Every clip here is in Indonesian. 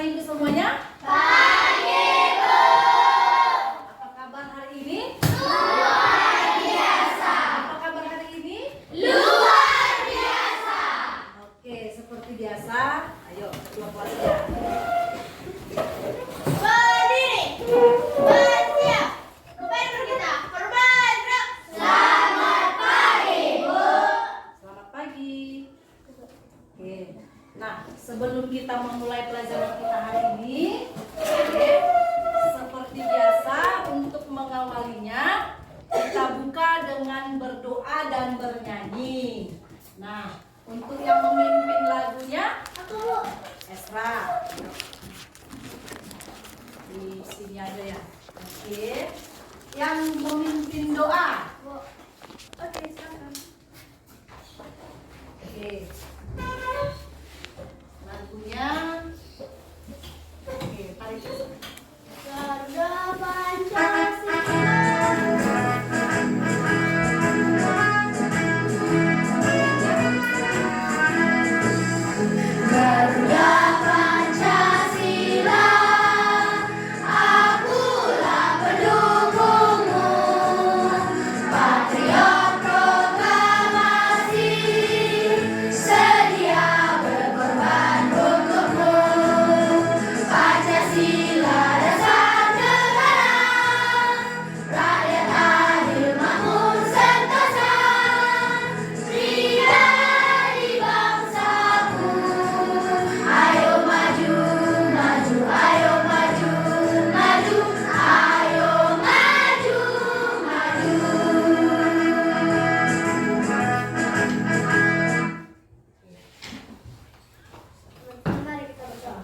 Ibu semuanya? Pagi, Bu. Apa kabar hari ini? Luar biasa. Apa kabar hari ini? Luar biasa. Oke, seperti biasa. Ayo, kedua kelasnya. Berdiri. Bersiap. Kepada kita. Bergerak. Selamat pagi, Bu. Selamat pagi. Oke. Nah, sebelum kita memulai pelajaran kita hari ini, oke, seperti biasa untuk mengawalinya kita buka dengan berdoa dan bernyanyi. Nah, untuk yang memimpin lagunya Aku, Bu. Esra. Di sini aja ya. Oke. Yang memimpin doa. Bu. Oke, silakan. Oke. Lagunya. Oke, tarik. Garuda Pancasila. Garuda Pancasila, akulah pendukungmu, patriot proklamasi, sedia berkorban untukmu. Pancasila dasar negara, rakyat adil makmur sentosa, pribadi bangsaku. Ayo maju, maju, ayo maju, maju, ayo maju, maju. Mari kita berdoa.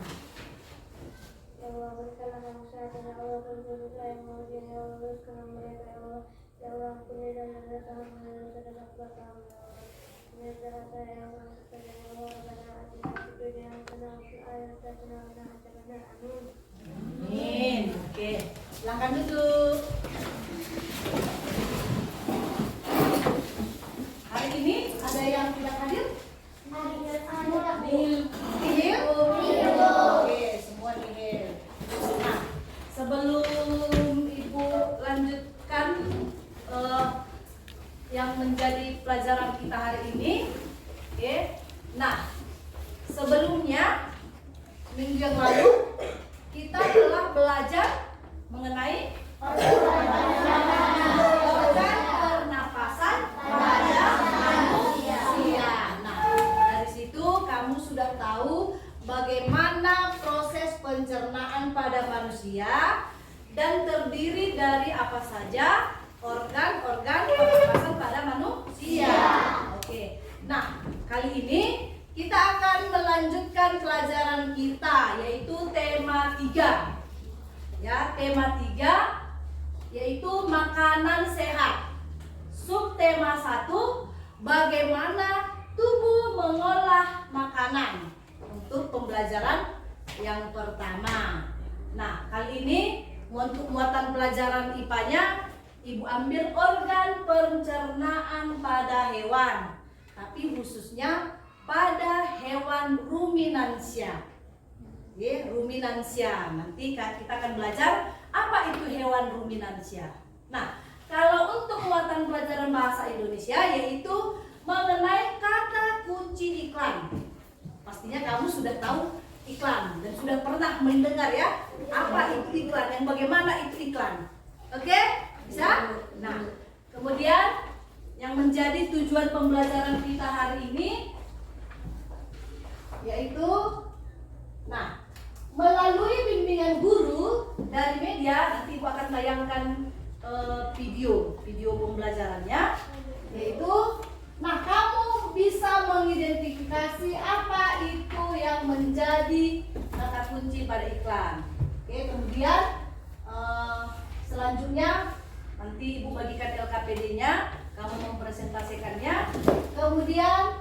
Ya Allah, berikanlah kami kesehatan, ya Allah, berikanlah yang menguji, ya Allah, berikanlah mereka, ya Allah, ya Allah, ampuni dan dosa kami, dan akubat kami, ya Allah. Ini adalah saya yang maha ya Allah, pada hati itu yang tenang, air dan tenang, dan hati benar, amin. Amin. Oke, silakan duduk. Hari ini ada yang tidak hadir? Nihil. Oke, semua nihil. Nah, sebelum Ibu lanjutkan yang menjadi pelajaran kita hari ini, oke. Nah, sebelumnya minggu yang lalu kita telah belajar mengenai organ pernapasan pada manusia. Nah, dari situ kamu sudah tahu bagaimana proses pencernaan pada manusia dan terdiri dari apa saja organ-organ pernapasan pada manusia. Oke. Nah, kali ini kita akan melanjutkan pelajaran kita yaitu tema 3. Ya, tema 3 yaitu makanan sehat. Subtema 1, bagaimana tubuh mengolah makanan. Untuk pembelajaran yang pertama. Nah, kali ini untuk muatan pelajaran IPA-nya Ibu ambil organ pencernaan pada hewan, tapi khususnya pada hewan ruminansia. Ya, ruminansia. Nanti kita akan belajar apa itu hewan ruminansia. Nah, kalau untuk muatan pelajaran bahasa Indonesia yaitu mengenai kata kunci iklan. Pastinya kamu sudah tahu iklan dan sudah pernah mendengar ya apa itu iklan, yang bagaimana itu iklan. Oke? Bisa? Nah, kemudian yang menjadi tujuan pembelajaran kita hari ini yaitu melalui bimbingan guru dari media. Nanti Ibu akan tayangkan video pembelajarannya, yaitu kamu bisa mengidentifikasi apa itu yang menjadi kata kunci pada iklan. Oke, kemudian selanjutnya nanti Ibu bagikan LKPD-nya, kamu mempresentasikannya. Kemudian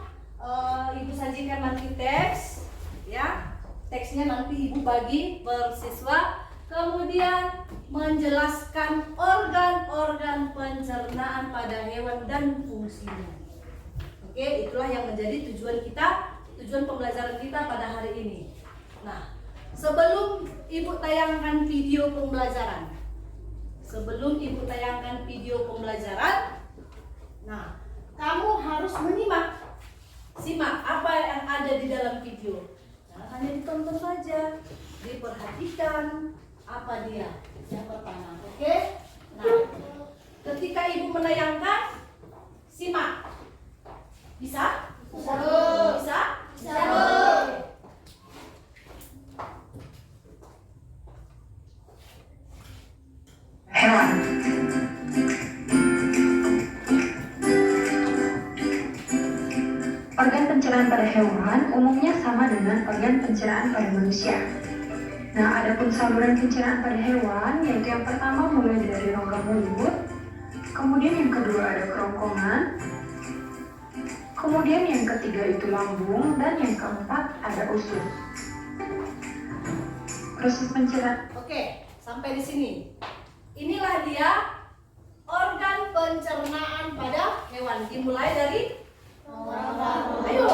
Ibu sajikan nanti teks, ya. Teksnya nanti Ibu bagi per siswa. Kemudian menjelaskan organ-organ pencernaan pada hewan dan fungsinya. Oke, itulah yang menjadi tujuan pembelajaran kita pada hari ini. Nah, sebelum Ibu tayangkan video pembelajaran. Sebelum Ibu tayangkan video pembelajaran, nah, kamu harus menyimak. Simak apa yang ada di dalam video. Jangan hanya ditonton saja, diperhatikan apa dia yang pertama. Oke? Nah, ketika Ibu menayangkan, simak. Bisa? Bisa. Bisa? Bisa. Hewan. Organ pencernaan pada hewan umumnya sama dengan organ pencernaan pada manusia. Nah, adapun saluran pencernaan pada hewan, yaitu yang pertama mulai dari rongga mulut, kemudian yang kedua ada kerongkongan, kemudian yang ketiga itu lambung, dan yang keempat ada usus. Proses pencernaan. Oke, sampai di sini. Inilah dia organ pencernaan pada hewan. Dimulai dari ayo.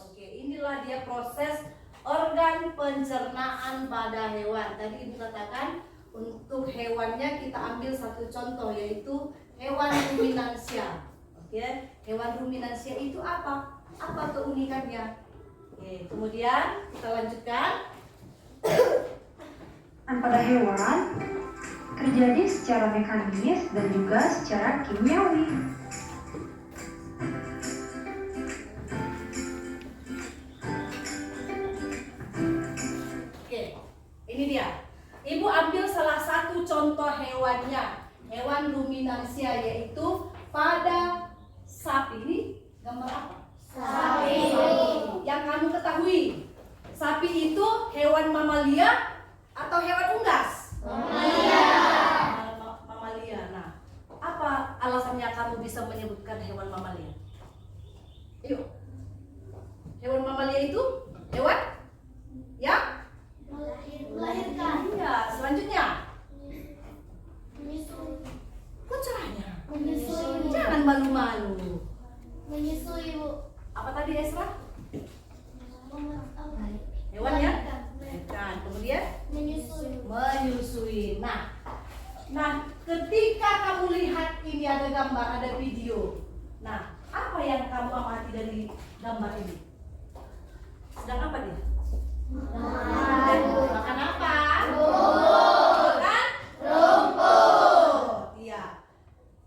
Oke, inilah dia proses organ pencernaan pada hewan. Tadi Ibu katakan untuk hewannya kita ambil satu contoh, yaitu hewan ruminansia. Oke, hewan ruminansia itu apa? Apa keunikannya? Oke, kemudian kita lanjutkan. Pada hewan terjadi secara mekanis dan juga secara kimiawi. Oke, ini dia. Ibu ambil salah satu contoh hewannya, hewan ruminansia, yaitu pada sapi. Ini gambar apa? Sapi. Yang kamu ketahui, sapi itu hewan mamalia atau hewan unggas? Mamalia. Mamalia. Nah, apa alasannya kamu bisa menyebutkan hewan mamalia? Yuk. Hewan mamalia itu hewan yang Melahirkan. iya. Selanjutnya, Menyusui. kok caranya? Menyusui. Jangan malu-malu. Menyusui, Bu. Apa tadi Esra? Apa? Hewan ya? Bukan. Kemudian Menyusui. menyusui. Nah, ketika kamu lihat ini ada gambar, ada video. Nah, apa yang kamu amati dari gambar ini? Sedang apa dia? Makan apa? Makan rumput. Iya.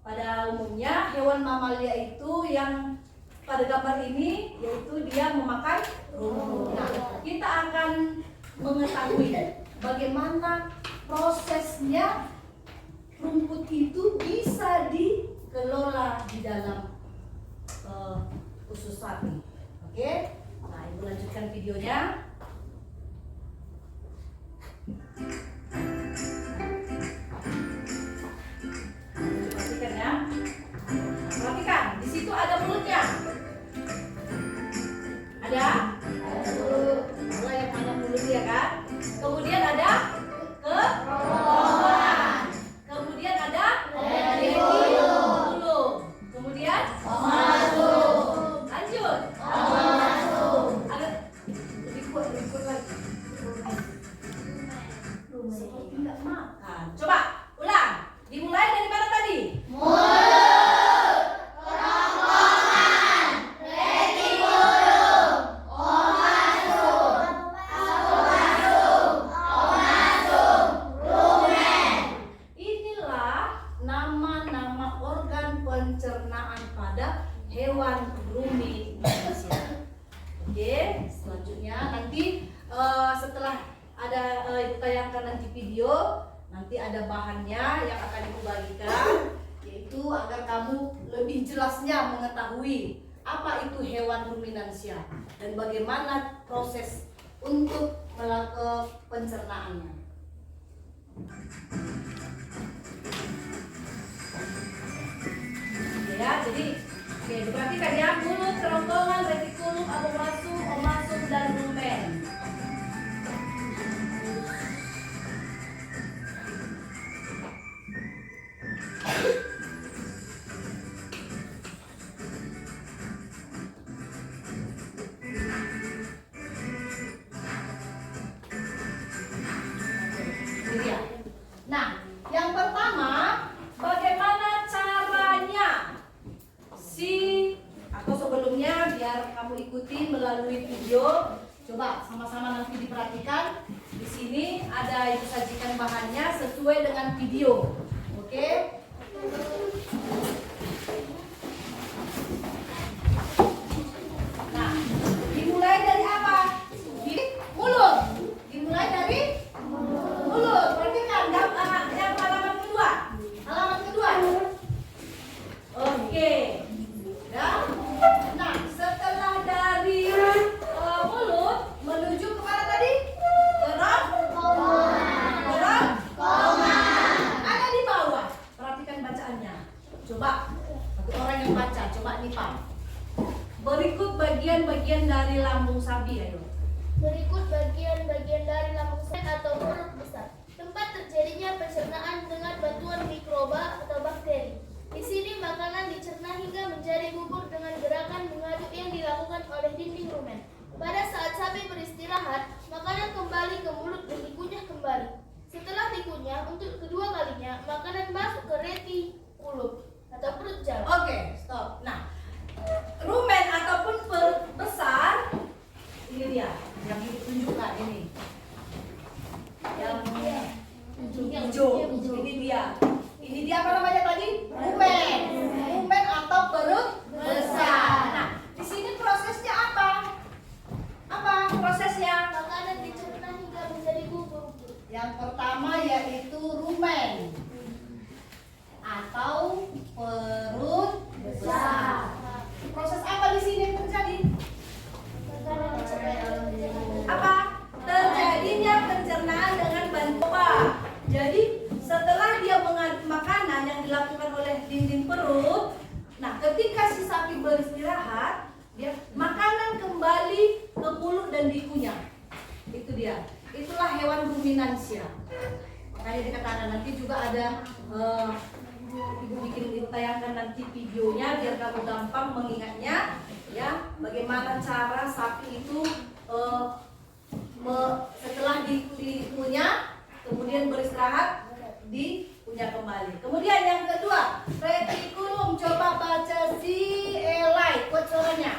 Pada umumnya hewan mamalia itu yang pada gambar ini yaitu dia memakan rumput. Nah, kita akan mengetahui bagaimana prosesnya rumput itu bisa dikelola di dalam usus sapi. Oke? Nah, Ibu lanjutkan videonya. Perhatikan ya. Perhatikan, di situ ada mulutnya. Ada? Mulai yang mana mulutnya kan? Kemudian ada kerongkongan. Kemudian ada hidung. Kemudian lanjut. Ada lebih kuat lagi. Seperti nggak makan. Coba ulang. Dimulai dari mana tadi? Inilah nama-nama organ pencernaan pada hewan ruminansia. Oke, selanjutnya nanti setelah ada Ibu tayangkan nanti video, nanti ada bahannya yang akan Ibu bagikan, yaitu agar kamu lebih jelasnya mengetahui apa itu hewan ruminansia dan bagaimana proses untuk melakukan pencernaannya. Ya, jadi oke, diperhatikan ya, mulut, kerongkongan, retikulum, abomasum, omasum, dan rumen. biar kamu ikuti melalui video. Coba sama-sama nanti diperhatikan. Di sini ada yang disajikan bahannya sesuai dengan video. Oke? Nah, dimulai dari apa? Di mulut. Dimulai dari mulut. Perhatikan yang halaman kedua. Halaman kedua. Oke. Ya. Nah, setelah dari mulut menuju kemana tadi? Koma. Ada di bawah. Perhatikan bacaannya. Coba bagi orang yang baca, coba nipam. Berikut bagian-bagian dari lambung sapi, ayo. Berikut bagian-bagian dari lambung sapi atau perut besar. Tempat terjadinya pencernaan dengan bantuan mikroba atau bakteri. Di sini makanan dicerna hingga menjadi bubur dengan gerakan mengaduk yang dilakukan oleh dinding rumen. Pada saat sapi beristirahat, makanan kembali ke mulut dan dikunyah kembali. Setelah dikunyah untuk kedua kalinya, makanan masuk ke retikulum atau perut jalan. Oke, stop. Nah, rumen ataupun perut besar, ini dia yang ditunjukkan ini. Yang hijau, ini dia. Ini dia apa namanya tadi? Rumen. Rumen atau perut besar. Nah, di sini prosesnya apa? Apa prosesnya? Makanan dicerna hingga menjadi bubur. Yang pertama yaitu rumen atau perut besar. Proses apa di sini yang terjadi? Makanan dicerna Apa? Terjadinya pencernaan dengan bantuan. Jadi setelah dia mengaduk makanan yang dilakukan oleh dinding perut, nah ketika si sapi beristirahat, dia makanan kembali ke mulut dan dikunyah. Itu dia. Itulah hewan ruminansia. Makanya dikatakan nanti juga ada ibu bikin ditayangkan nanti videonya biar kamu gampang mengingatnya, ya. Bagaimana cara sapi itu setelah dikunyah, kemudian beristirahat, dikunyah kembali. Kemudian yang kedua, retikulum. Coba baca si Elai bocorannya.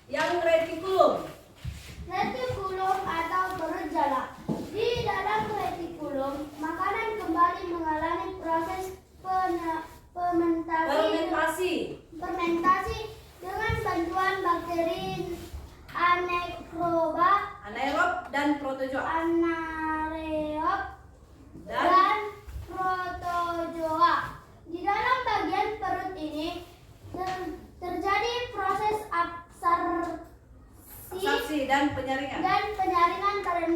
Yang retikulum. Retikulum atau perut jala. Di dalam retikulum, makanan kembali mengalami proses fermentasi dengan bantuan bakteri anaerob dan protozoa. anaerob dan protozoa. Di dalam bagian perut ini terjadi proses absorpsi dan penyaringan.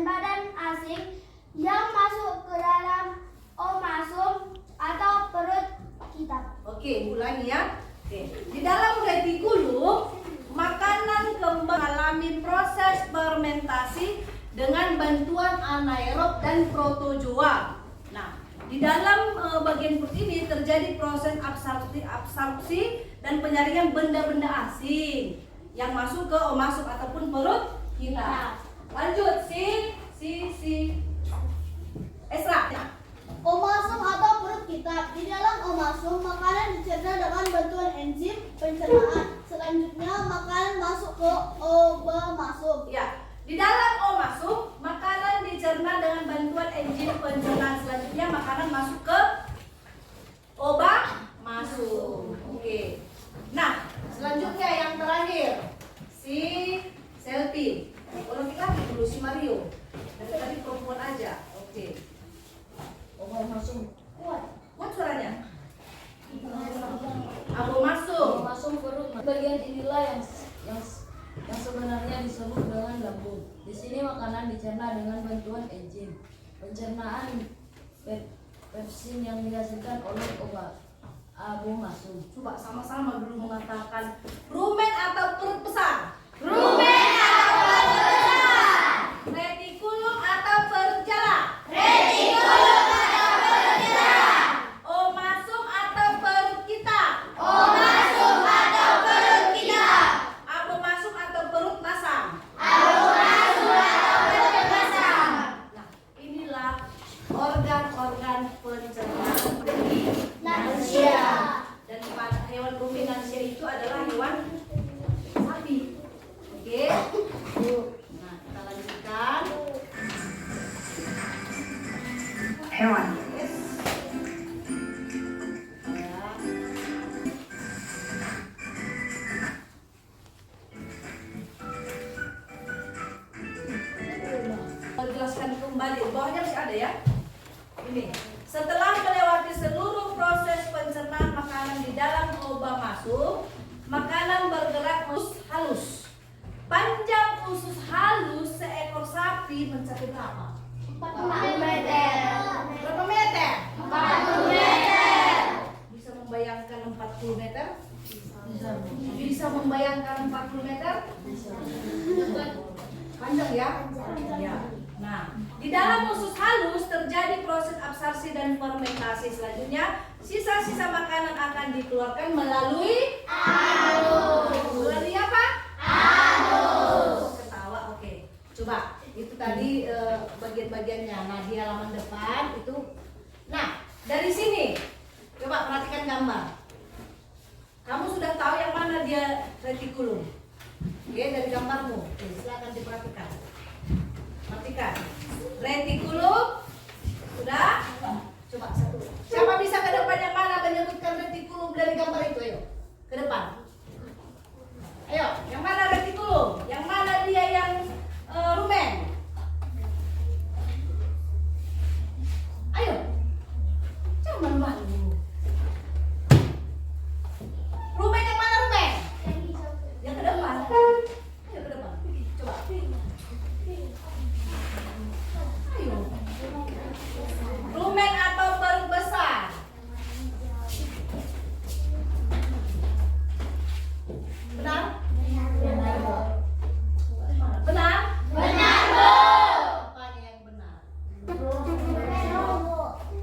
badan asing yang masuk ke dalam omasum atau perut kita. Oke, ulangi ya. Oke. Di dalam retikulum, makanan kembali mengalami proses fermentasi dengan bantuan anaerob dan protozoa. Nah, di dalam bagian perut ini terjadi proses absorpsi dan penyaringan benda-benda asing yang masuk ke omasum ataupun perut kita. Lanjut si Esra. Omasum atau perut kita. Di dalam omasum, makanan dicerna dengan bantuan enzim pencernaan. Selanjutnya, makanan masuk ke omasum. Ya, di dalam omasum makanan dicerna dengan bantuan enzim pencernaan. Selanjutnya makanan masuk ke omasum. Oke. Nah, selanjutnya yang terakhir si Selfie. Orang kita dulu si Mario. Dari tadi perempuan aja. Oke. Omasum kuat. Kuat suaranya. Abomasum. Masuk perut. Bagian inilah yang sebenarnya disebut dengan lambung. Di sini makanan dicerna dengan bantuan enzim pencernaan pepsin yang dihasilkan oleh obat abomasum. Coba sama-sama dulu mengatakan rumen atau perut besar. Rumen atau perut besar. Retikulum atau perut jala. Retikulum atau perut jala. Omasum atau perut kita. Omasum atau perut kita. Abomasum atau perut nasam. Abomasum atau perut basah. Nah, inilah organ-organ pencernaan dari Manusia. Dan hewan ruminansia itu adalah hewan Kembali, bawahnya masih ada ya. Ini. Setelah melewati seluruh proses pencernaan makanan di dalam lubang masuk, makanan bergerak halus. Panjang usus halus seekor sapi mencapai berapa? 40 meter. Berapa meter? 40 meter. Bisa membayangkan 40 meter? Bisa membayangkan 40 meter? Panjang ya? Ya. Nah, di dalam usus halus terjadi proses absorpsi dan fermentasi. Selanjutnya, sisa-sisa makanan akan dikeluarkan melalui anus. Melalui apa? Anus. Ketawa, oke. Coba, itu tadi bagian-bagiannya. Nah, di halaman depan itu. Nah, dari sini, coba perhatikan gambar. Kamu sudah tahu yang mana dia retikulum? Oke, dari gambarmu. Oke, silakan diperhatikan. Perhatikan. Retikulum sudah? Coba satu. Siapa bisa ke depan yang mana menyebutkan retikulum dari gambar itu? Ayo, ke depan. Ayo, yang mana retikulum? Yang mana dia yang rumen? Ayo. Jangan malu. Rumen yang mana rumen? Yang ke depan. Ayo ke depan. Coba. Ayo. Rumen atau perut besar? Benar? Benar? Benar, Bu. Apanya yang benar?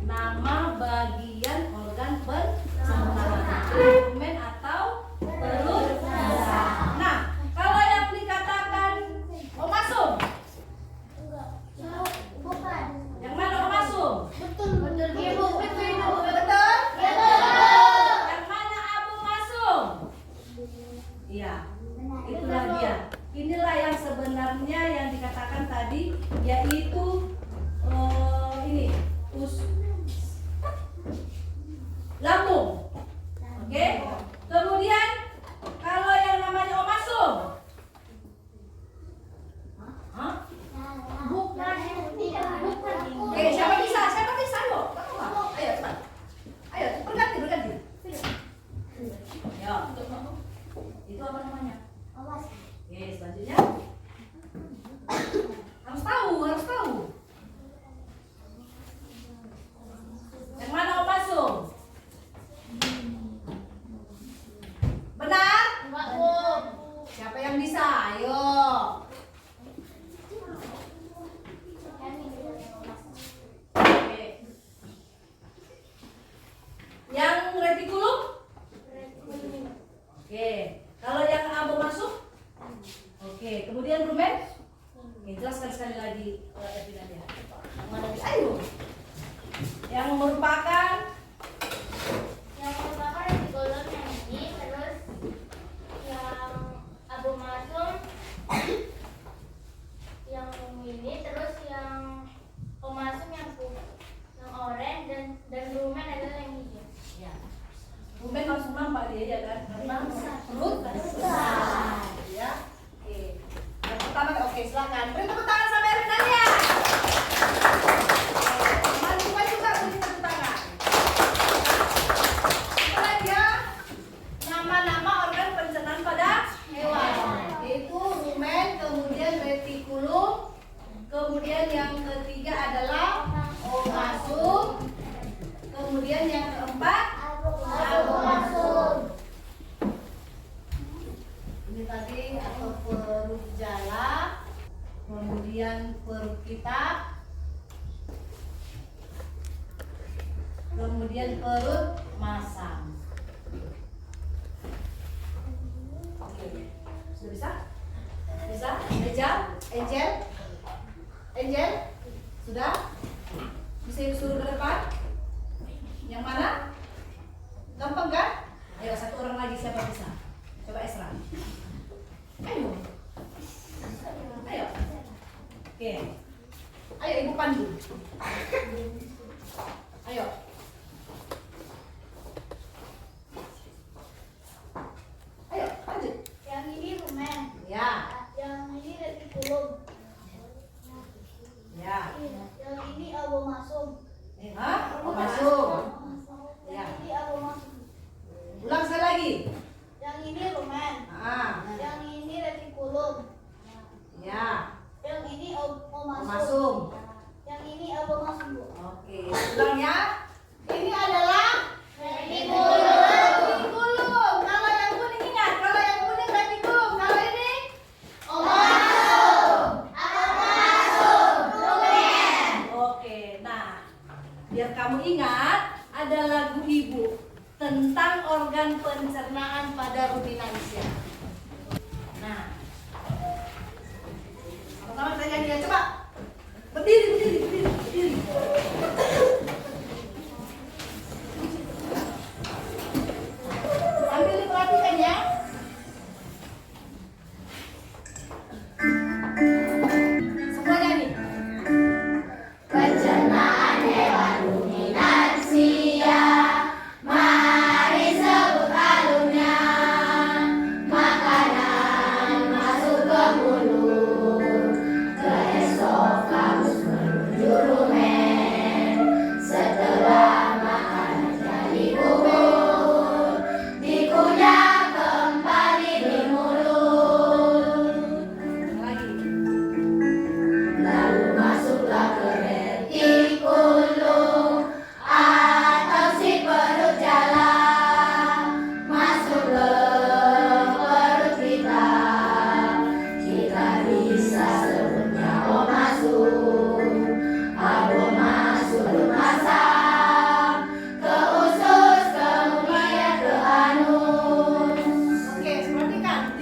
Nama bagian organ pencernaan. Rumen atau perut besar. Nah, kalau yang dikatakan omasum, Bukan. yang mana omasum? Betul. Betul, Ibu. Betul, Ibu. Betul? Betul. Yang mana abu masum? Iya, itulah dia. Inilah yang sebenarnya yang dikatakan tadi, yaitu ini lambung. Oke. Kemudian kalau yang namanya omasum, hah? Bukan. Tidak. Bukan. Oke, siapa bisa? Siapa bisa? Ayo cepat. Ayo berganti. Ya. Itu apa namanya? Awas. Oke, selanjutnya harus tahu. Yang mana omasum? Benar? Enggak, Bu. Siapa yang bisa? Ayo. Oke. Yang retikulum? Oke. Kalau yang abu masuk? Oke. Kemudian rumen? Oke, jelaskan sekali lagi Evinanya. Yang mana bisa? Ayo. Yang merupakan Yang merupakan retikulum yang ini, terus yang abu masum yang ini, terus yang omasum yang oranye dan rumen adalah yang hijau. ya. Rumen langsung nampak dia ya kan? Karena perut besar. Ya. Oke. Yang pertama, oke, silakan. Beri tepuk tangan sama Evinanya. Teman-teman juga beri tepuk tangan. Itulah dia nama-nama organ pencernaan pada hewan. Yaitu rumen, kemudian retikulum, kemudian yang ketiga adalah omasum, kemudian yang keempat abu masum. Ini tadi atau perut jala, kemudian perut kita, kemudian perut masam. Oke, sudah bisa? Bisa? Angel? Sudah? Bisa disuruh ke depan? Yang mana? Gampang kan? Ayo, satu orang lagi, siapa bisa? Coba Esra. Ayo. Oke. Ayo Ibu pandu. Ayo. Ayo, lanjut. Yang ini rumen. Ya. Yang ini retikulum. Ya. Iya.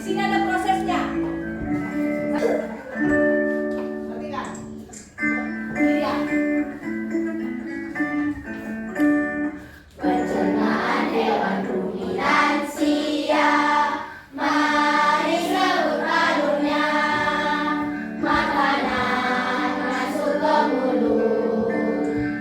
sini ada prosesnya. Ngerti kan? Iya. Pencernaan hewan ruminansia, mari sebut alurnya. Makanan masuk ke mulut,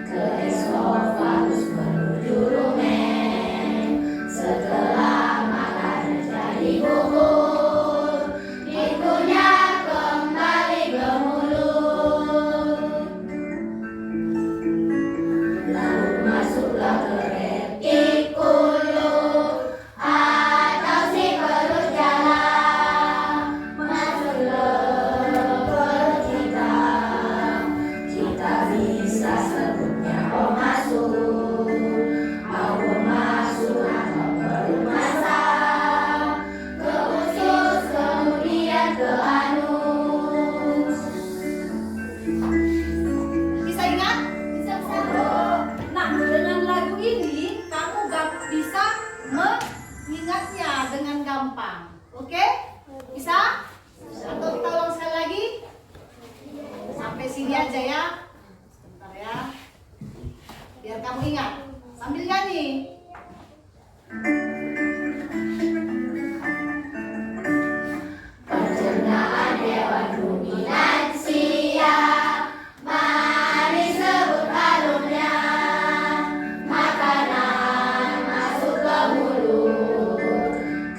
ke esophagus menuju rumen. Setelah makanan jadi bubur, dikunyah kembali ke mulut. Lalu masuklah ke retikulum atau si perut jalan. Masuklah ke perut kita, kita bisa sebutnya omasum. Omasum atau perut masak, ke usus kemudian ke anus. Bisa ingat? Bisa. Nah, dengan lagu ini kamu gak bisa mengingatnya dengan gampang. Oke? Bisa? Atau kita ulang sekali lagi? Sampai sini aja ya. Sebentar ya. Biar kamu ingat. Sambil nyanyi. Pencernaan hewan ruminansia, mari sebut alurnya. Makanan masuk ke mulut,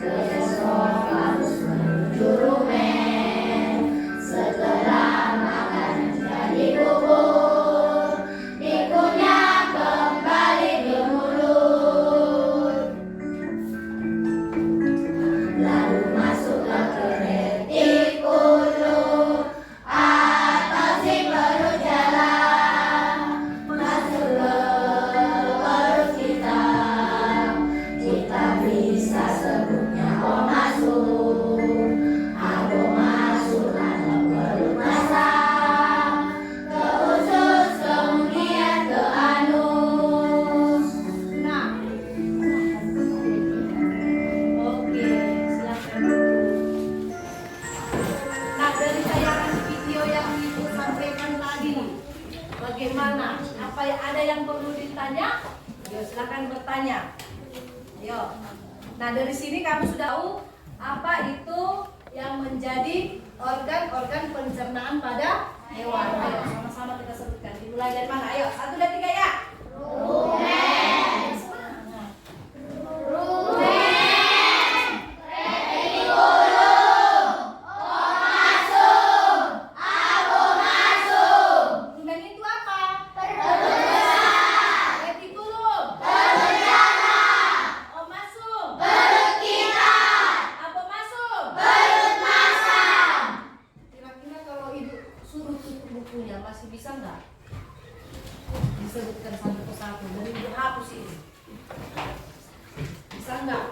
ke esophagus menuju rumen. Setelah makanan jadi bubur, dikunyah kembali ke mulut. Lalu masuklah ke retikulum atau si perut jalan. Masuklah ke perut kita, kita bisa sebutnya omasum. Abomasum atau perut masak, ke usus kemudian ke anus. Nah. Oke, silakan. Nah, dari tayangan video yang Ibu sampaikan tadi, bagaimana? Apa ada yang perlu ditanya? Yo, silakan bertanya. Yo. Nah, dari sini kamu sudah tahu apa itu yang menjadi organ-organ pencernaan pada hewan. Ayo, sama-sama kita sebutkan. Dimulai dari mana? Ayo, 1, 2, 3 ya. Rumen, Semangat. rumen, retikulum, omasum, abomasum. Rumen itu apa? Perut besar, Retikulum. perut jalan, Omasum. perut kita, Abomasum. perut masak. Kira-kira kalau Ibu suruh tutup bukunya masih bisa nggak? Disebutkan satu persatu dari Ibu hapus ini. Bisa nggak?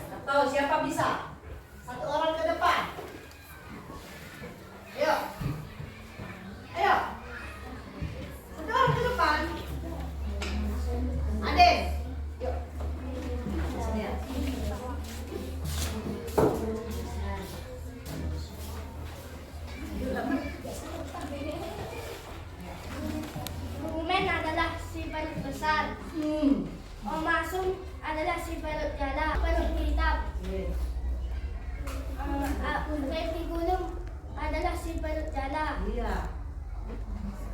Atau siapa bisa? Satu orang ke depan. Ayo. Ayo. Satu orang ke depan. Aden. Yuk. Sini ya. Rumen adalah si perut besar. Omasum adalah si perut jalan, perut hitam. Retikulum adalah si perut jalan. Iya.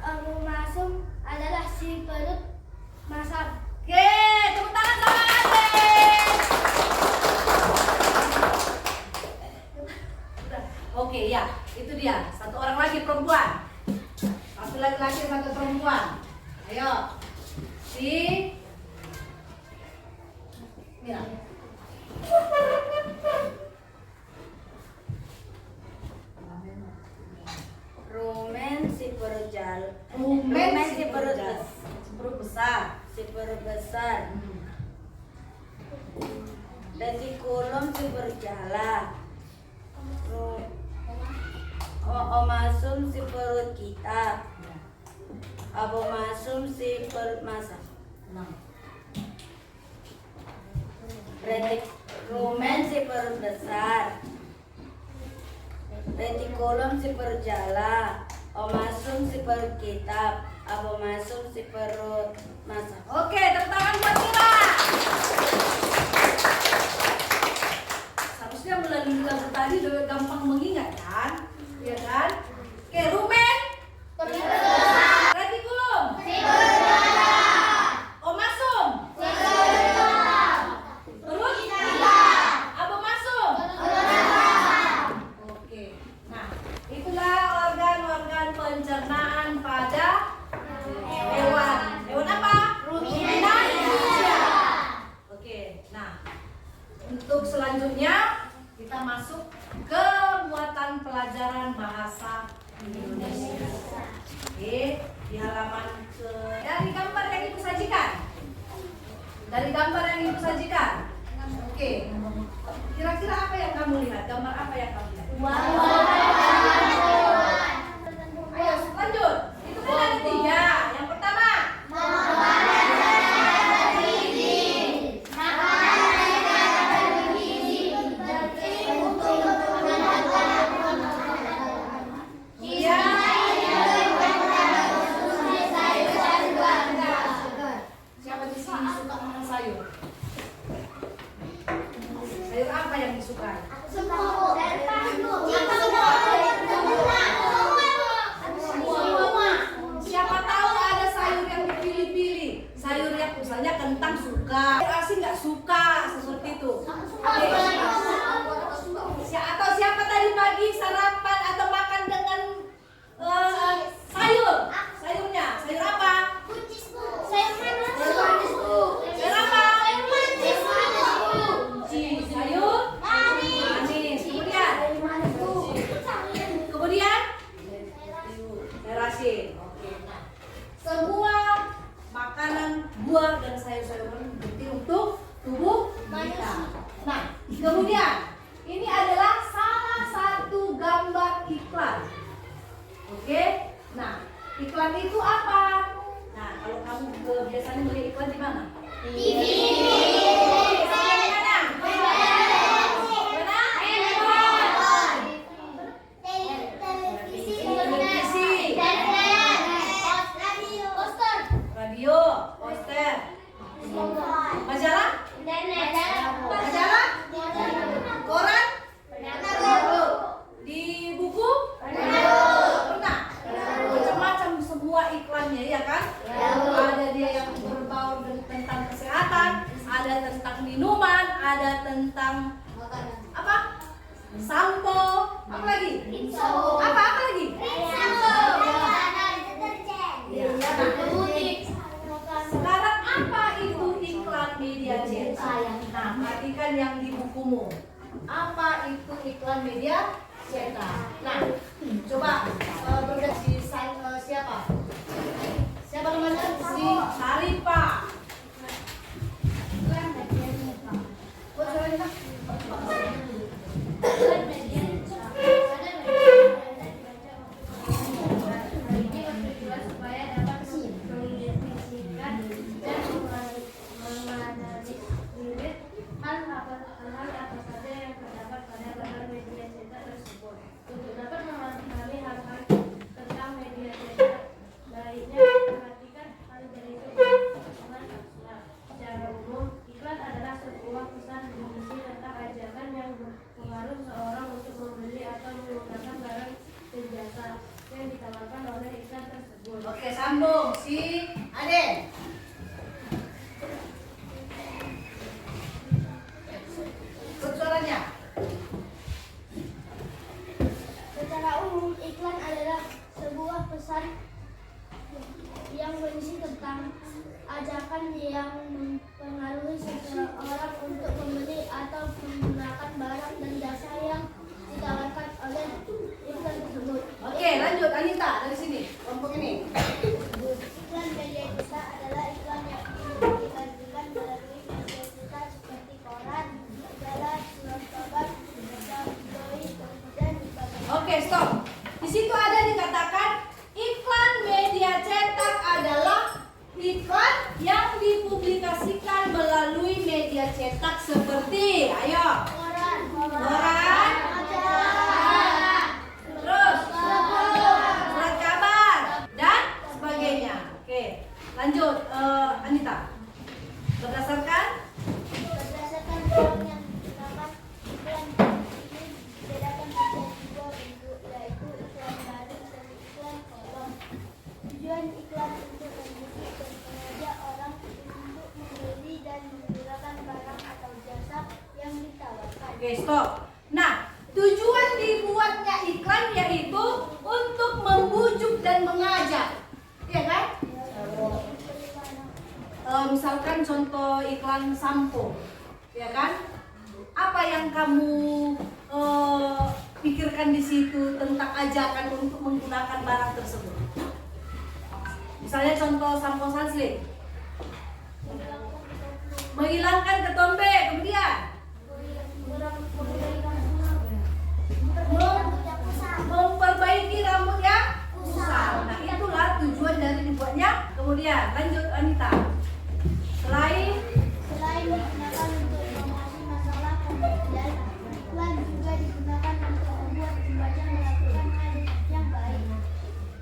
Abomasum adalah si perut masak. Oke, tepuk tangan sama Aden. Oke, ya, itu dia. Satu orang lagi perempuan. Satu laki-laki, satu perempuan. Ayo. Si Mira. Rumen si perut jalan. Rumen si perut perut besar. si perut besar. Retikulum si perut jalan. Omasum si perut kita. Abomasum si perut masak. Nah, Rumen si perut besar. Retikulum si perut jala. Omasum si perut kitab. Abomasum si perut masak. Oke, tepuk tangan buat Mira. Seharusnya melalui lagu tadi udah gampang mengingat kan? Iya kan? Oke, rumen. Retikulum. Omasum. Perut. Abomasum. Oke. Nah, itulah organ-organ pencernaan pada hewan. Hewan apa? Ruminansia. Oke. Nah, untuk selanjutnya kita masuk ke muatan pelajaran bahasa Indonesia. Oke, di halaman dari gambar yang Ibu sajikan. Dari gambar yang Ibu sajikan. Oke. Kira-kira apa yang kamu lihat? Gambar apa yang kamu lihat? Ayo lanjut. Itu kan ada 3. Yang pertama. Siapa di sini suka makan sayur? Sayur apa yang disukai? Siapa tahu ada sayur yang dipilih-pilih. Sayur yang misalnya kentang suka, asin nggak suka, seperti itu. Oke. Atau siapa tadi pagi sarapan atau makan dengan sayur? Sayurnya, sayur apa? Sayur apa? Kunci. Sayur manis. Kemudian sayur asin. Oke. Nah, semua makanan, buah dan sayur-sayuran penting untuk tubuh kita. Nah, kemudian ini adalah salah satu gambar iklan. Oke. Nah, iklan itu apa? Nah, kalau kamu biasanya melihat iklan di mana? TV. Di mana? Televisi. Radio, poster. Majalah? Majalah? Koran? Di buku? Pernah? Macam-macam semua iklannya ya kan? Ada dia yang berbau tentang kesehatan, ada tentang minuman, ada tentang apa? Sampo, apa lagi? Apa lagi? Iya. Sekarang apa itu iklan media cetak? Nah, perhatikan yang di bukumu. Apa itu iklan media cetak? Nah, coba berganti siapa? Siapa namanya? Si Saripa. Supaya dapat mendefinisikan dan menganalisis hal apa saja yang terdapat pada gambar media cetak tersebut. Untuk dapat memahami hal-hal tentang media cetak, baiknya perhatikan hal berikut dengan kapsulah. Secara umum, iklan adalah sebuah pesan berisi tentang ajakan yang mengaruh seorang untuk membeli atau menggunakan barang dan jasa yang ditawarkan oleh iklan tersebut. Oke, sambung si Aden. Suaranya. Secara umum, iklan adalah sebuah pesan yang berisi tentang ajakan yang mempengaruhi seseorang untuk membeli atau menggunakan barang dan jasa yang ditawarkan oleh iklan tersebut. Oke, lanjut Anita dari sini. Kelompok ini. Iklan media cetak adalah iklan yang dibagikan melalui media cetak seperti koran, majalah, surat kabar, tabloid, dan sebagainya. Oke, stop. Di situ ada dikatakan iklan media cetak adalah iklan yang dipublikasikan melalui media cetak seperti bukti, ayo. koran, Koran. Terus surat kabar dan sebagainya. Oke, lanjut Anita. Berdasarkan uang yang digunakan iklan ini dibedakan menjadi dua bentuk, yaitu iklan daring dan iklan kolom. Tujuan iklan untuk mendidik dan mengajak orang untuk membeli dan menggunakan barang atau jasa yang ditawarkan. Oke, stop. Nah, tujuan dibuatnya iklan yaitu untuk membujuk dan mengajak. Iya kan? Misalkan contoh iklan sampo. Ya kan? Apa yang kamu pikirkan di situ tentang ajakan untuk menggunakan barang tersebut? Misalnya contoh sampo Sunsilk. Menghilangkan ketombe, kemudian memperbaiki rambut yang kusam. Nah, itulah tujuan dari dibuatnya. Kemudian lanjut Anita. Selain Digunakan untuk promosi masalah komersial, iklan juga digunakan untuk membuat pembaca melakukan hal yang baik.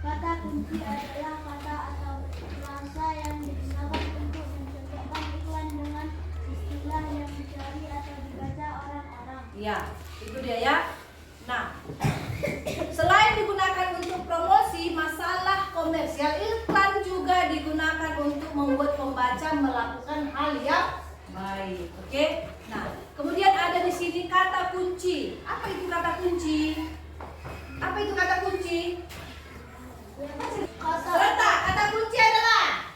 Kata kunci adalah kata atau frasa yang digunakan untuk mencocokkan iklan dengan istilah yang dicari atau dibaca orang-orang. iya, itu dia ya. Nah, selain digunakan untuk promosi masalah komersial, iklan juga digunakan untuk membuat pembaca melakukan hal yang baik. Oke. Nah, kemudian ada di sini kata kunci. Apa itu kata kunci? Apa itu kata kunci? Serentak. Kata kunci adalah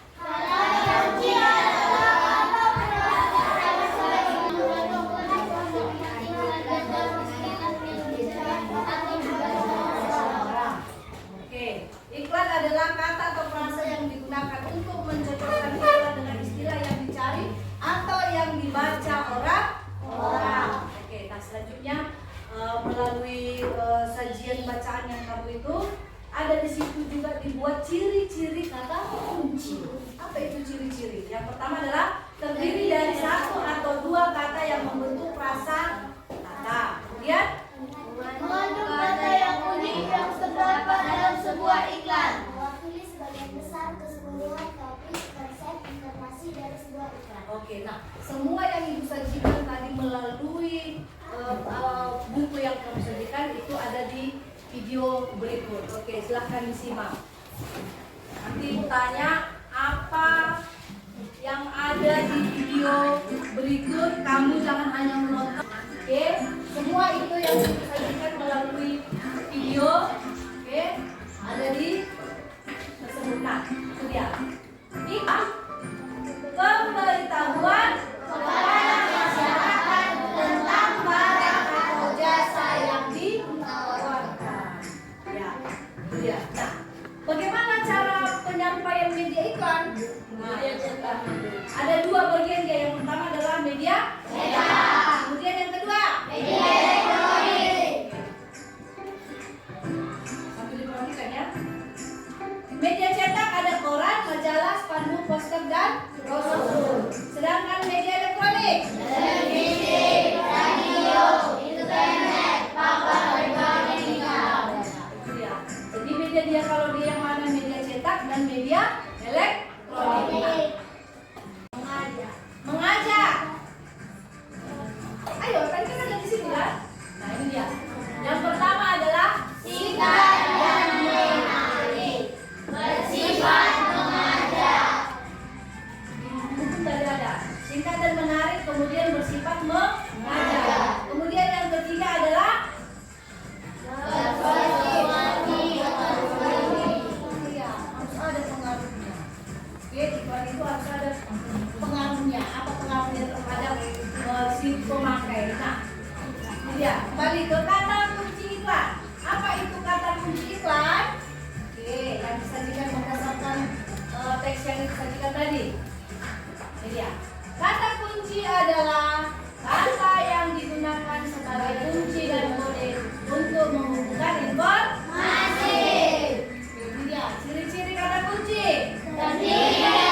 Oke, iklan adalah kata atau frasa yang digunakan untuk mencocokkan iklan dengan istilah yang dicari atau yang dibaca orang. Oke, nah selanjutnya melalui sajian bacaan yang kamu itu ada di situ juga dibuat ciri-ciri kata kunci. Apa itu ciri-ciri? Yang pertama adalah terdiri dari satu atau dua kata yang membentuk frasa kata. Kemudian Mengandung kata yang unik yang terdapat dalam sebuah iklan. Mewakili sebagian besar keseluruhan topik, konsep, informasi dari sebuah iklan. oke, nah semua yang ibu sajikan tadi melalui buku yang kamu sajikan itu ada di video berikut. Oke, silahkan disimak. Nanti ibu tanya apa yang ada di video berikut, kamu jangan hanya menonton. Oke, semua itu yang ibu sajikan melalui video, oke, ada di tersebut. Nah, itu dia. Ini pemberitahuan kepada masyarakat tentang barang atau jasa yang ditawarkan. Ya, itu dia. Nah, bagaimana cara penyampaian media iklan? Nah, ada dua bagian dia. Yang pertama adalah media cetak. Kemudian yang kedua, media elektronik. Sambil diperhatikan ya. Media cetak ada koran, majalah, spanduk, poster, dan brosur. Sedangkan media elektronik, televisi, radio, internet, papan, berbagai digital. Itu dia. Jadi media dia kalau dia yang mana media cetak dan media elektronik. Mengajak. Ayo, kan kita ada di sini kan? Nah, ini dia. Yang pertama adalah singkat dan menarik. Bersifat mengajak. Buku tadi ada. Singkat dan menarik, kemudian bersifat mengajak. Kemudian yang ketiga adalah iya, harus ada pengaruhnya. Oke, iklan itu harus ada pengaruhnya. Apa pengaruhnya terhadap si pemakai? Nah, ini dia. Kembali ke kata kunci iklan. Apa itu kata kunci iklan? Oke, yang disajikan berdasarkan teks yang disajikan tadi. Ini dia. Kata kunci adalah kata yang digunakan sebagai kunci dan kode untuk menghubungkan informasi. Ini dia. Ciri-ciri kata kunci. Terdiri dari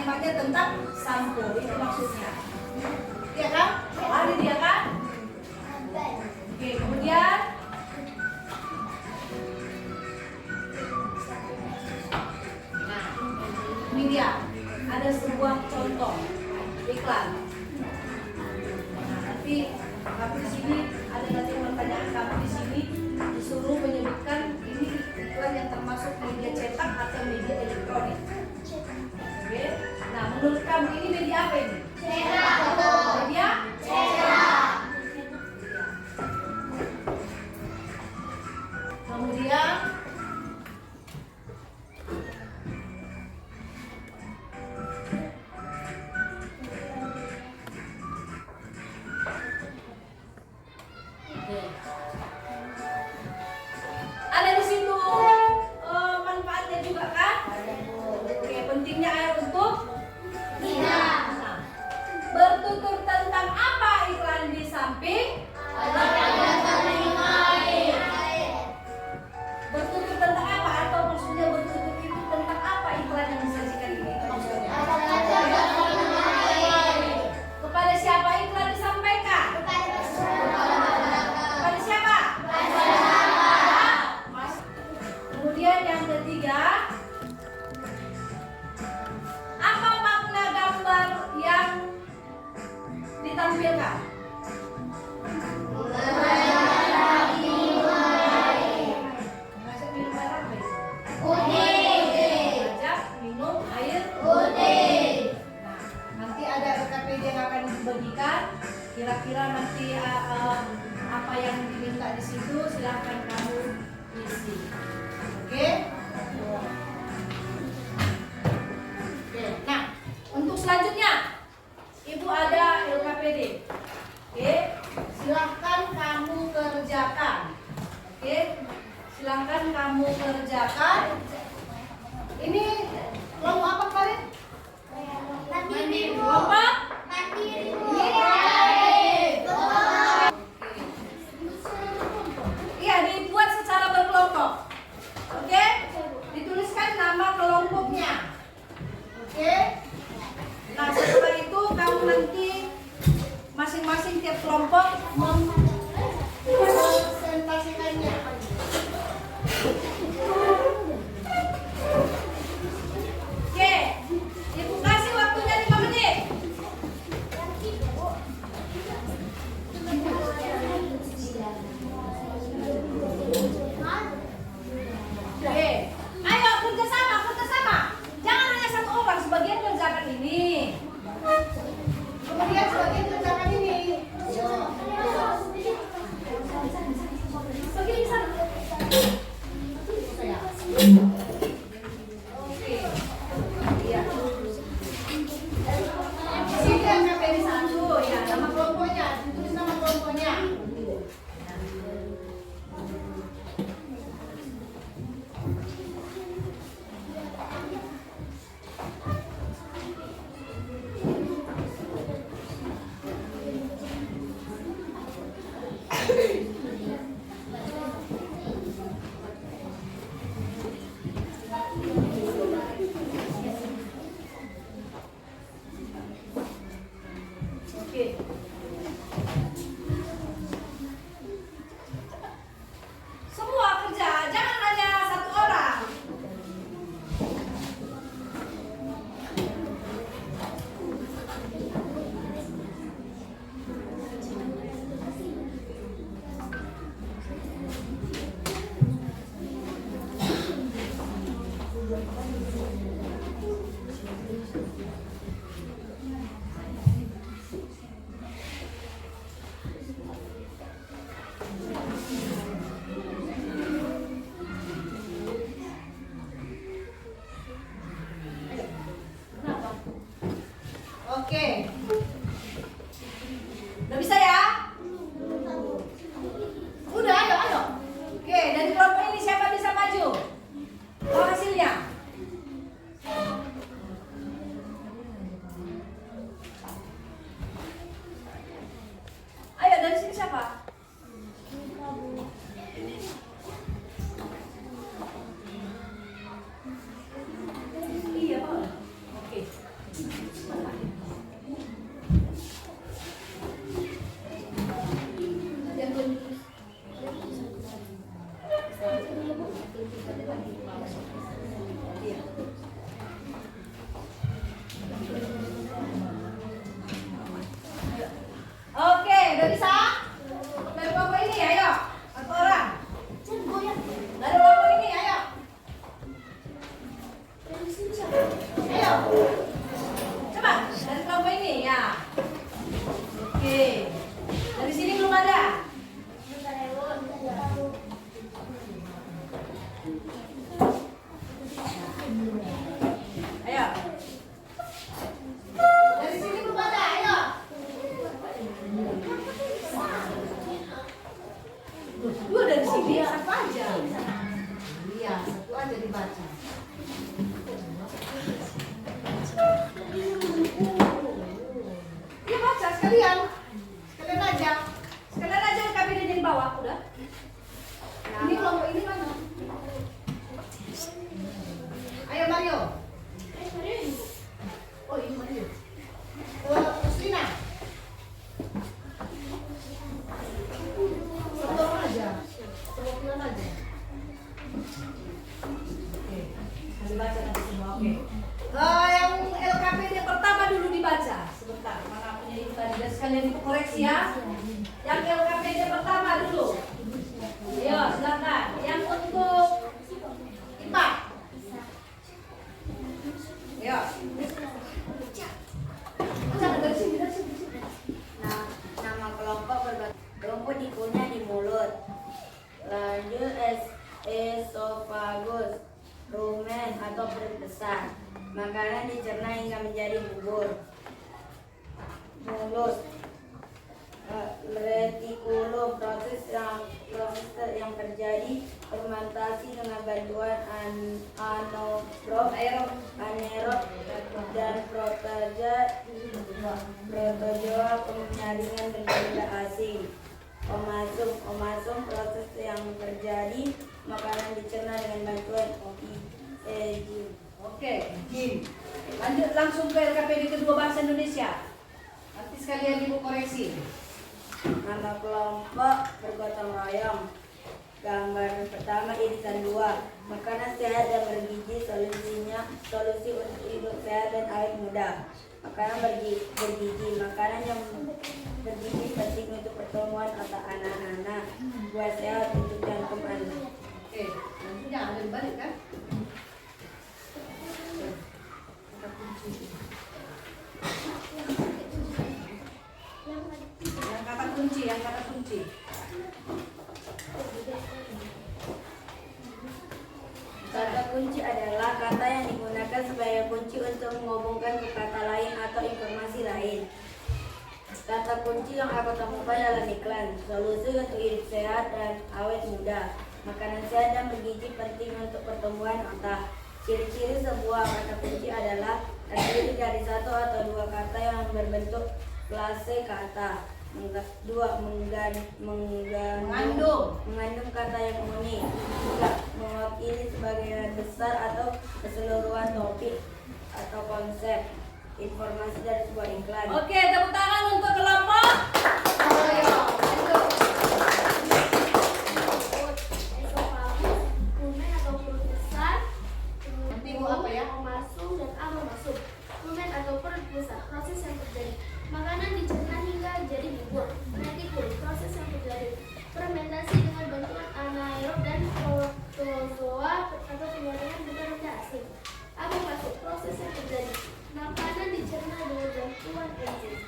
kalimatnya tentang sampo, itu maksudnya. Iya kan? Ada dia kan? Oke, kemudian nah, ini dia. Ada sebuah contoh iklan. Nah, nanti kamu di sini ada nanti pertanyaan kamu di sini disuruh menyebutkan ini iklan yang termasuk media cetak atau media elektronik. Oke. Nah, menurut kamu ini media apa ini? Cetak. Media cetak. Kemudian ada di situ manfaatnya juga kan? Oke, pentingnya air untuk minum. Nah, bertutur tentang apa iklan di samping? Bertutur tentang apa? Atau maksudnya bertutur itu tentang apa iklan yang disajikan ini? Itu maksudnya. Kepada siapa iklan disampaikan? Kepada siapa? Kemudian yang ketiga, apa makna gambar yang ditampilkan? Mengajak minum air apa itu? Mengajak minum air putih. Nah, nanti ada LKPD yang akan dibagikan. Kira-kira nanti apa yang diminta di situ silahkan kamu isi. Oke? Oke. Nah, untuk selanjutnya, Ibu ada LKPD. Oke, silahkan kamu kerjakan. Oke, silahkan kamu kerjakan. Ini kelompok apa kemarin? Kelompok? Iya, dibuat secara berkelompok. Oke, dituliskan nama kelompoknya. Oke. Nah, setelah itu kamu nanti masing-masing tiap kelompok mempresentasikannya. Oke, Ibu kasih waktunya 5 menit. Oke, ayo kerjasama. Jangan hanya satu orang, sebagian kerjakan ini. Kemudian sebagian kerjakan ini. Begini sana. Oke. Iya. Sini yang KPD 1 ya, nama kelompoknya, ditulis nama kelompoknya. Oke. Semua kerja, jangan hanya satu orang. Oke. Udah bisa ya? Udah, ayo. Oke, dari kelompok ini siapa bisa maju? Tahu hasilnya? Ayo, dari sini siapa? Iya, Pak. Oke. Coba dari kelompok ini ya. Oke. Dari sini belum ada. Ayo. Dari sini belum ada. Ayo. Dua dari sini satu aja. Iya, satu aja dibaca. Iya baca sekalian. Sekalian aja. Sekalian aja kabinetnya di bawah udah. Ini kelompok ini mana? Ayo Mario. Oh ini Mario. Christina. Satu aja. Perwakilan aja. Oke. Kalian baca nanti semua. Oke. Yang LKPD pertama dulu dibaca. Sebentar. Mana punya itu tadi? Dan sekalian itu koreksi ya. Yang LKPD pertama dulu. Ayo silakan. Yang untuk IPA. Ayo. Dari sini, dari sini. Nah, nama kelompok kelompok dikunyah di mulut. Lanjut esophagus, rumen atau perut besar. Makanan dicerna hingga menjadi bubur. Mulut. Retikulum, proses yang terjadi fermentasi dengan bantuan anaerob dan protozoa penyaringan berbenda asing. Omasum, proses yang terjadi makanan dicerna dengan bantuan enzim. Oke, Jim. Lanjut langsung ke LKPD kedua bahasa Indonesia. Nanti sekalian ibu koreksi. Nama kelompok bergotong royong. Gambar pertama irisan 2. Makanan sehat dan bergizi, solusi untuk hidup sehat dan awet muda. Makanan bergizi, makanan yang bergizi penting untuk pertumbuhan otak anak-anak. Buah sehat untuk jantung anak. Oke, nantinya ada dibalik kan? Yang kata kunci. Kata kunci adalah kata yang digunakan sebagai kunci untuk menghubungkan ke kata lain atau informasi lain. Kata kunci yang aku temukan dalam iklan, solusi untuk hidup sehat dan awet muda. Makanan sehat dan bergizi penting untuk pertumbuhan otak. Ciri-ciri sebuah kata kunci adalah terdiri dari satu atau dua kata yang berbentuk klase kata. Mengandung kata yang unik. Mewakili sebagian besar atau keseluruhan topik atau konsep informasi dari sebuah iklan. Oke, tepuk tangan untuk kelompok. Ayo, lanjut. Esophagus, rumen atau perut besar. Nanti Bu apa ya? Omasum dan amomasum. Rumen atau perut besar, proses yang terjadi. Makanan dicerna hingga jadi bubur. Retikulum, proses yang terjadi. Fermentasi dengan bantuan anaerob dan protozoa atau penyaringan benda asing. Amomasum, proses yang terjadi. Makanan dicerna dengan bantuan enzim.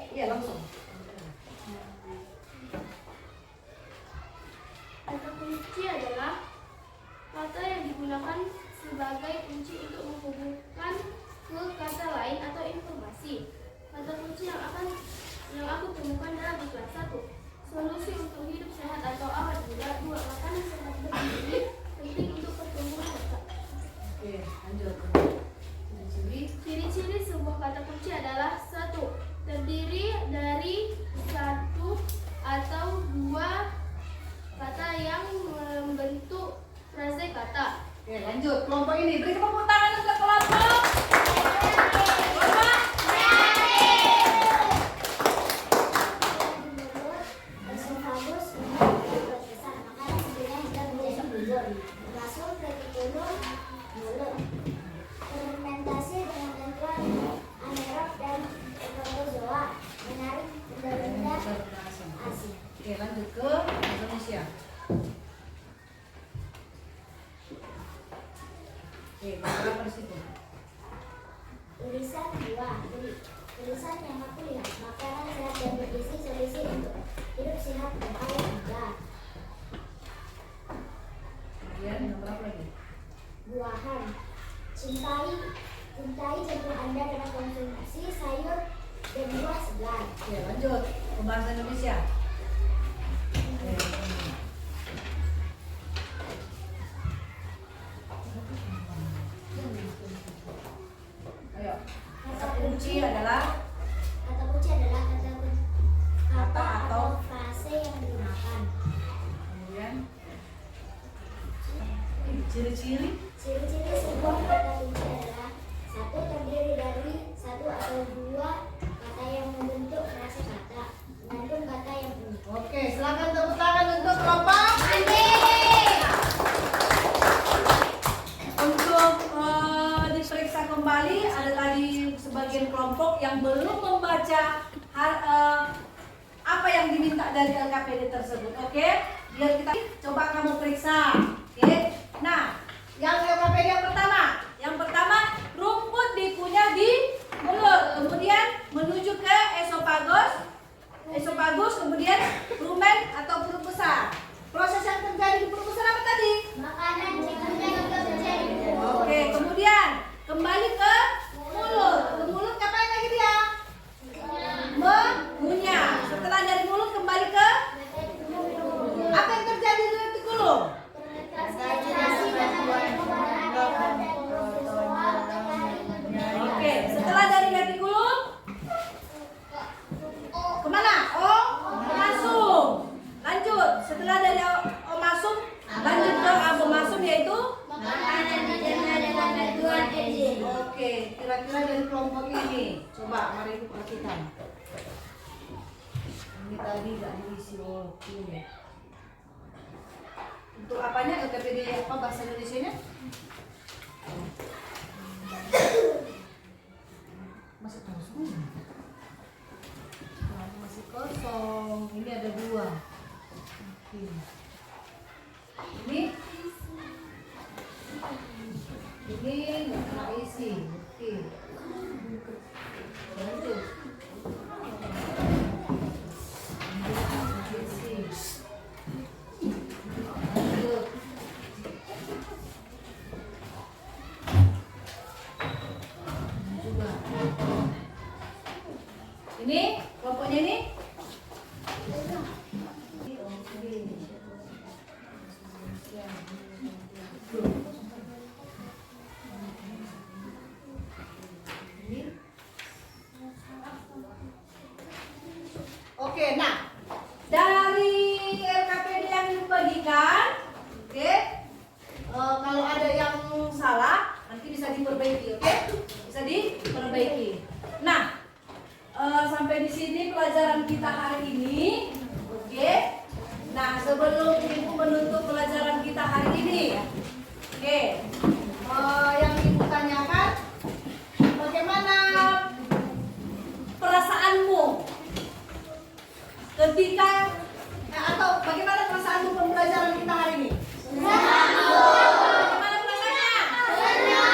Iya, langsung. Kata kunci adalah kata yang digunakan sebagai kunci untuk menghubungkan ke kata lain atau informasi. Kata kunci yang aku temukan dalam iklan. 1. Solusi untuk hidup sehat atau awet muda. 2. Makanan sehat bergizi penting untuk pertumbuhan otak. Oke, lanjut. Ciri-ciri sebuah kata kunci adalah 1. Terdiri dari satu atau dua kata yang membentuk frase kata. Oke, lanjut. Kelompok ini beri tepuk tangan untuk kelompok. Esophagus, perut besar, makanan dicerna hingga menjadi bubur. Masuk retikulum, mulut. Fermentasi dengan bantuan anaerob dan protozoa menarik benda-benda asing. Oke, lanjut ke Indonesia. Oke, gambar apa di situ? Tulisan 2. Tulisan yang aku lihat, makanan sehat dan bergizi solusi untuk hidup sehat dan awet muda. Kemudian gambar apa lagi? Buahan. Cintai jantung Anda dengan konsumsi sayur dan buah segar. Oke, lanjut. Pembahasan Indonesia. Oke. Ayo. Kata kunci adalah Kata kunci adalah kata atau atau frase yang digunakan. kemudian ciri-ciri. Ciri-ciri sebuah kata kunci adalah: 1. Terdiri dari 1 atau 2 kata yang membentuk frase kata, mengandung kata yang unik. Oke, silakan tepuk tangan untuk kelompok ini. Untuk diperiksa kembali, ada tadi sebagian kelompok yang belum membaca apa yang diminta dari LKPD tersebut. Oke, biar kita coba kamu periksa. Oke, nah yang LKPD yang pertama rumput dikunyah di mulut, kemudian menuju ke esofagus, kemudian rumen atau perut besar. Proses yang terjadi di perut besar apa tadi? Makanan dikunyah juga menjadi Oke, kemudian kembali ke mulut. Ke mulut ngapain lagi dia? Mengunyah. Setelah dari mulut kembali ke apa yang terjadi di retikulum? Oke, setelah dari retikulum kemana? Omasum. Lanjut. Setelah dari omasum lanjut ke abomasum, yaitu makanan dicerna dengan bantuan enzim. oke, kira-kira dari kelompok ini. Coba mari kita perhatikan. Ini tadi nggak diisi. Oke. Untuk apanya LKPD apa bahasa Indonesianya? Masih kosong. Nah, masih kosong. Ini ada 2. Oke. Ini nggak isi. Oke. Lanjut. Isi. Lanjut. Juga. Ini kelompoknya ini. Oke, nah dari LKPD yang dibagikan, oke, kalau ada yang salah nanti bisa diperbaiki, oke, bisa diperbaiki. Nah, sampai di sini pelajaran kita hari ini, oke. Nah, sebelum ibu menutup pelajaran kita hari ini, oke, yang ibu tanyakan, bagaimana perasaanmu ketika atau bagaimana perasaanmu pembelajaran kita hari ini? Bagaimana perasaannya?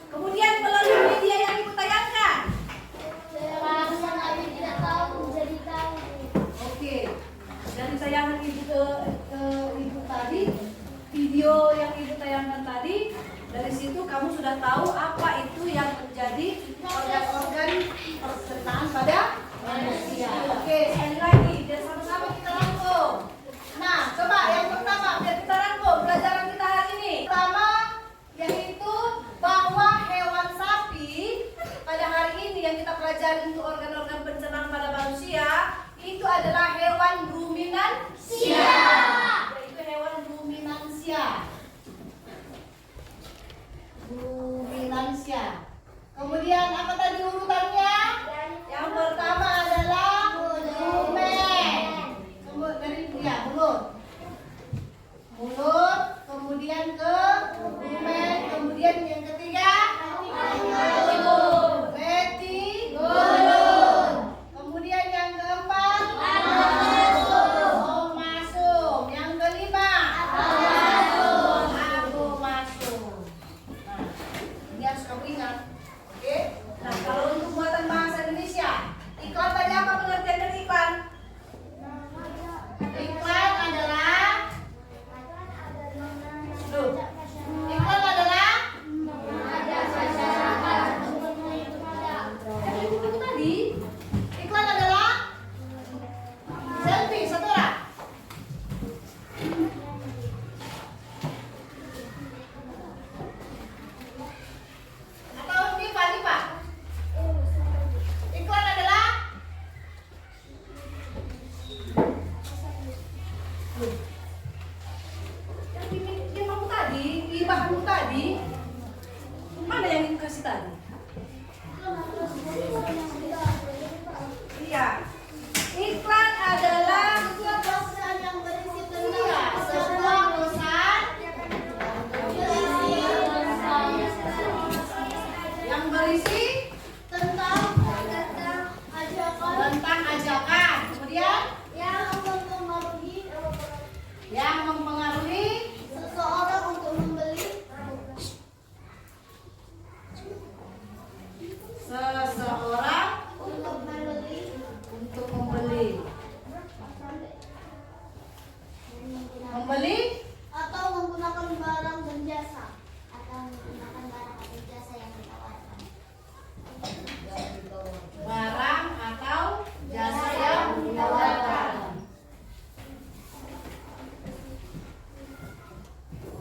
Kemudian melalui media yang ibu tayangkan. Kami tidak tahu menjadi tahu. Oke. Dari tayangan ibu ke ibu tadi, video yang ibu tayangkan tadi, dari situ kamu sudah tahu apa itu yang menjadi organ-organ pencernaan pada manusia. Oke, sekali lagi, biar sama-sama kita rangkum. Nah, coba yang pertama, biar kita rangkum pelajaran kita hari ini. Pertama, yaitu bahwa hewan sapi pada hari ini yang kita pelajari untuk organ-organ pencernaan pada manusia itu adalah hewan ruminansia. Yaitu hewan ruminansia. Ruminansia. Kemudian apa tadi urutannya? Yang pertama adalah rumen. Kemudian mulut. Mulut, kemudian ke rumen, kemudian yang ketiga retikulum. Kemudian yang keempat omasum. Yang kelima abomasum. bahanmu tadi, mana yang ibu kasih tadi? Iya. Iklan adalah sebuah bosan yang berisi tentang sebuah bosan yang berisi tentang ajakan. Kemudian yang mempengaruhi seseorang untuk membeli. Seseorang untuk membeli atau menggunakan barang dan jasa yang ditawarkan. barang atau jasa yang ditawarkan.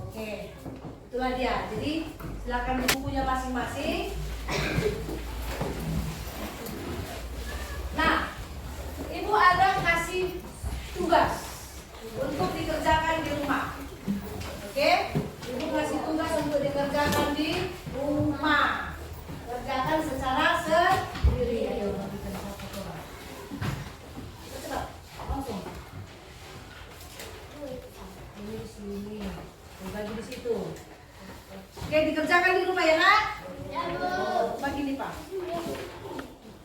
Oke, itulah dia. Jadi silakan di bukunya masing-masing. Nah, ibu ada kasih tugas untuk dikerjakan di rumah. Oke, ibu kasih tugas untuk dikerjakan di rumah. Kerjakan secara sendiri. Ayo, cepat, langsung. Ini di sini, bagi di situ. Oke, dikerjakan di rumah ya nak? Ya Bu. Bagi nih Pak.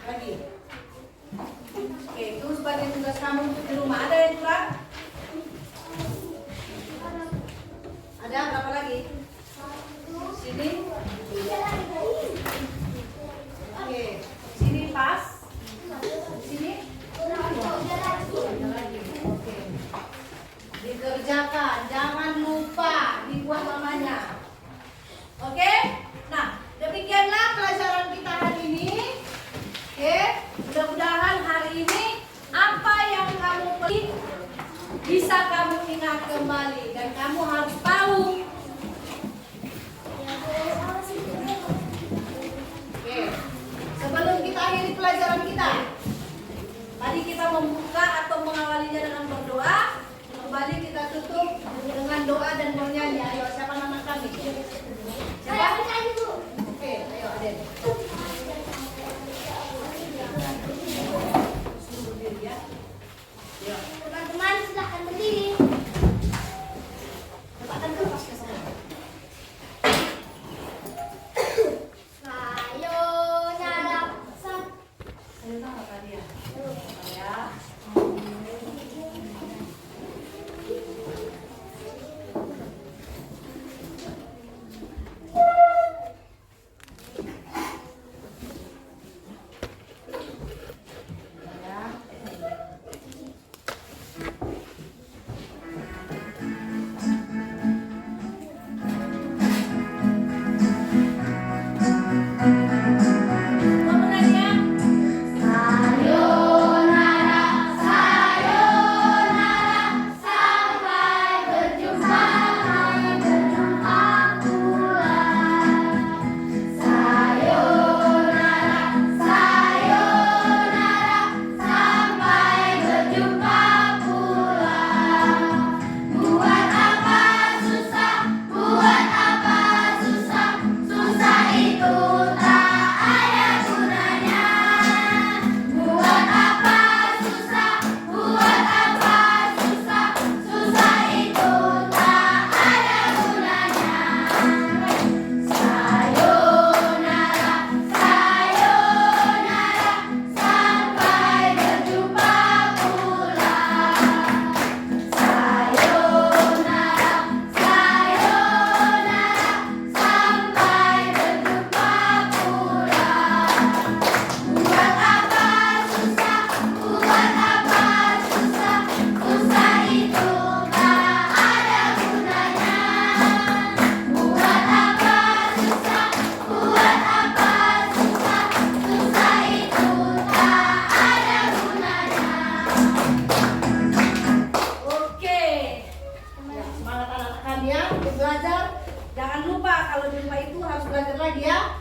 Lagi. Oke, itu sebagai tugas kamu untuk di rumah. Ada yang kurang? Ada berapa lagi? Sini. Oke, sini pas. Sini. Ada lagi. Oke. Dikerjakan, jangan lupa dibuat namanya. Oke? Nah, demikianlah pelajaran kita hari ini. Oke, mudah-mudahan hari ini apa yang kamu pilih bisa kamu ingat kembali dan kamu harus tahu. Oke, sebelum kita akhiri pelajaran kita, tadi kita membuka atau mengawalinya dengan berdoa. Kembali kita tutup dengan doa dan bernyanyi. Ayo, siapa nama kami? Siapa? Oke, ayo Aden. Teman-teman silahkan berdiri. Letakkan kertas ke sana. Sayonara. Ayo tahu tadi ya. Ya. Belajar, jangan lupa kalau di rumah itu harus belajar lagi ya.